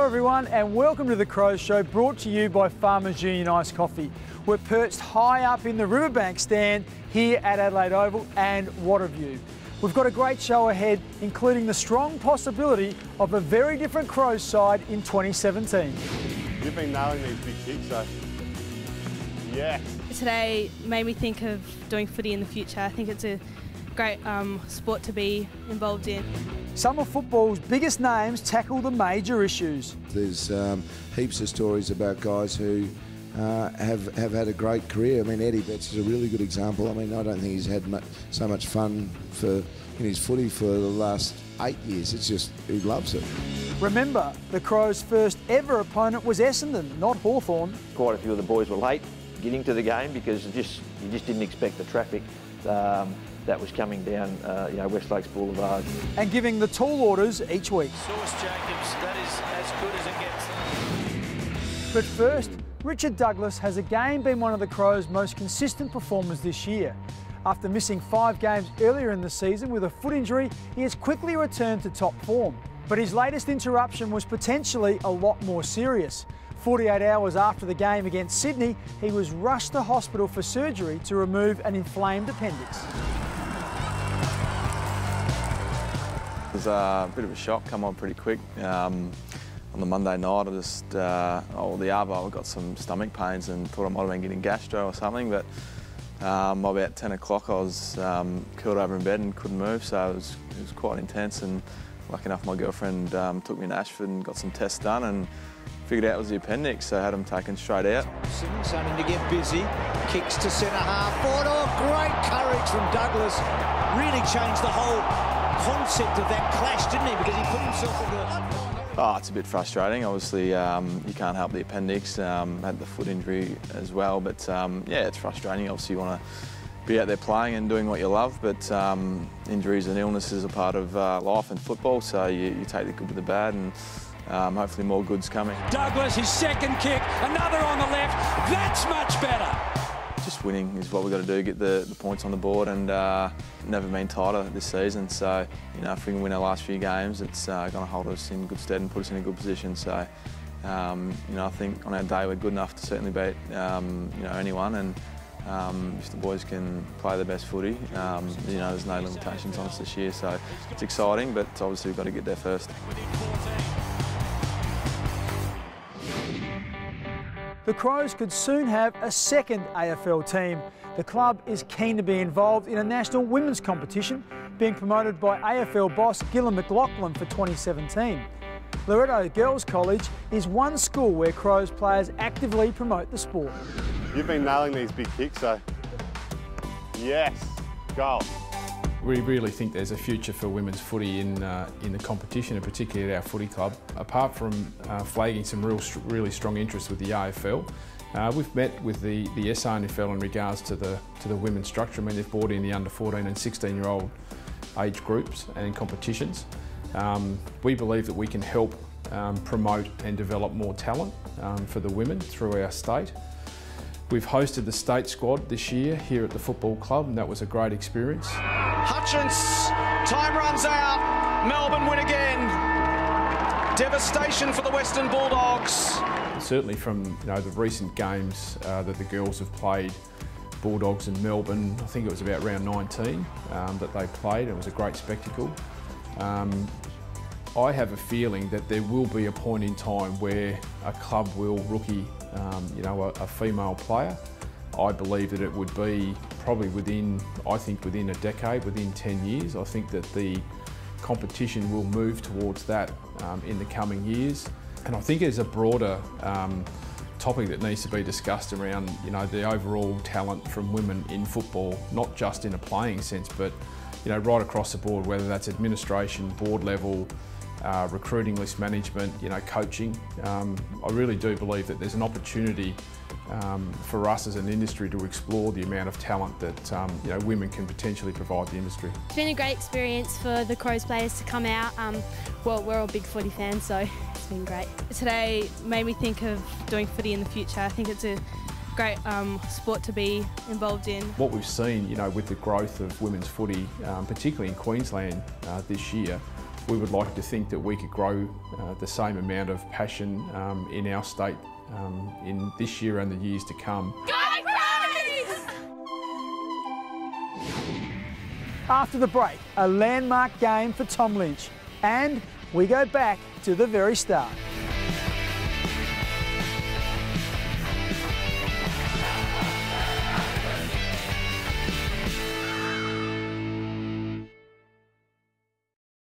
everyone, and welcome to the Crows Show, brought to you by Farmers Union Iced Coffee. We're perched high up in the riverbank stand here at Adelaide Oval, and what a view. We've got a great show ahead, including the strong possibility of a very different Crows side in 2017. You've been nailing these big kicks, so yes. Today made me think of doing footy in the future. I think it's a great sport to be involved in. Some of football's biggest names tackle the major issues. There's heaps of stories about guys who have had a great career. I mean, Eddie Betts is a really good example. I mean, I don't think he's had so much fun in his footy for the last 8 years. It's just, he loves it. Remember, the Crows' first ever opponent was Essendon, not Hawthorn. Quite a few of the boys were late getting to the game because you just didn't expect the traffic that was coming down West Lakes Boulevard. And giving the tall orders each week. Source Jacobs, that is as good as it gets. But first, Richard Douglas has again been one of the Crows' most consistent performers this year. After missing 5 games earlier in the season with a foot injury, he has quickly returned to top form. But his latest interruption was potentially a lot more serious. 48 hours after the game against Sydney, he was rushed to hospital for surgery to remove an inflamed appendix. It was a bit of a shock, come on pretty quick. On the Monday night, I just, the arvo, I got some stomach pains and thought I might have been getting gastro or something, but about 10 o'clock I was curled over in bed and couldn't move, so it was quite intense, and lucky enough my girlfriend took me to Ashford and got some tests done and figured out it was the appendix, so I had them taken straight out. Starting to get busy, kicks to centre half forward. Oh, great courage from Douglas. Really changed the whole concept of that clash, didn't he? Because he put himself into it. Oh, it's a bit frustrating. Obviously, you can't help the appendix. Had the foot injury as well, but yeah, it's frustrating. Obviously, you want to be out there playing and doing what you love, but injuries and illnesses are part of life and football, so you take the good with the bad, and hopefully more good's coming. Douglas, his second kick, another on the left. That's much better. Just winning is what we've got to do, get the points on the board, and never been tighter this season. So, if we can win our last few games, it's going to hold us in good stead and put us in a good position. So, I think on our day we're good enough to certainly beat, anyone. And if the boys can play their best footy, there's no limitations on us this year. So it's exciting, but obviously we've got to get there first. The Crows could soon have a second AFL team. The club is keen to be involved in a national women's competition, being promoted by AFL boss Gillan McLaughlin for 2017. Loretto Girls College is one school where Crows players actively promote the sport. You've been nailing these big kicks, so yes, goal. We really think there's a future for women's footy in the competition, and particularly at our footy club. Apart from flagging some really strong interest with the AFL, we've met with the SANFL in regards to the women's structure. I mean, they've brought in the under 14 and 16-year-old age groups and in competitions. We believe that we can help promote and develop more talent for the women through our state. We've hosted the state squad this year here at the football club, and that was a great experience. Hutchins, time runs out. Melbourne win again. Devastation for the Western Bulldogs. Certainly from the recent games that the girls have played, Bulldogs and Melbourne, I think it was about round 19 that they played. It was a great spectacle. I have a feeling that there will be a point in time where a club will rookie a female player. I believe that it would be probably within a decade, within 10 years. I think that the competition will move towards that in the coming years. And I think there's a broader topic that needs to be discussed around the overall talent from women in football, not just in a playing sense, but right across the board, whether that's administration, board level, recruiting list management, coaching. I really do believe that there's an opportunity for us as an industry to explore the amount of talent that women can potentially provide the industry. It's been a great experience for the Crows players to come out. Well, we're all big footy fans, so it's been great. Today made me think of doing footy in the future. I think it's a great sport to be involved in. What we've seen, with the growth of women's footy, particularly in Queensland this year, we would like to think that we could grow the same amount of passion in our state in this year and the years to come. After the break, a landmark game for Tom Lynch, and we go back to the very start.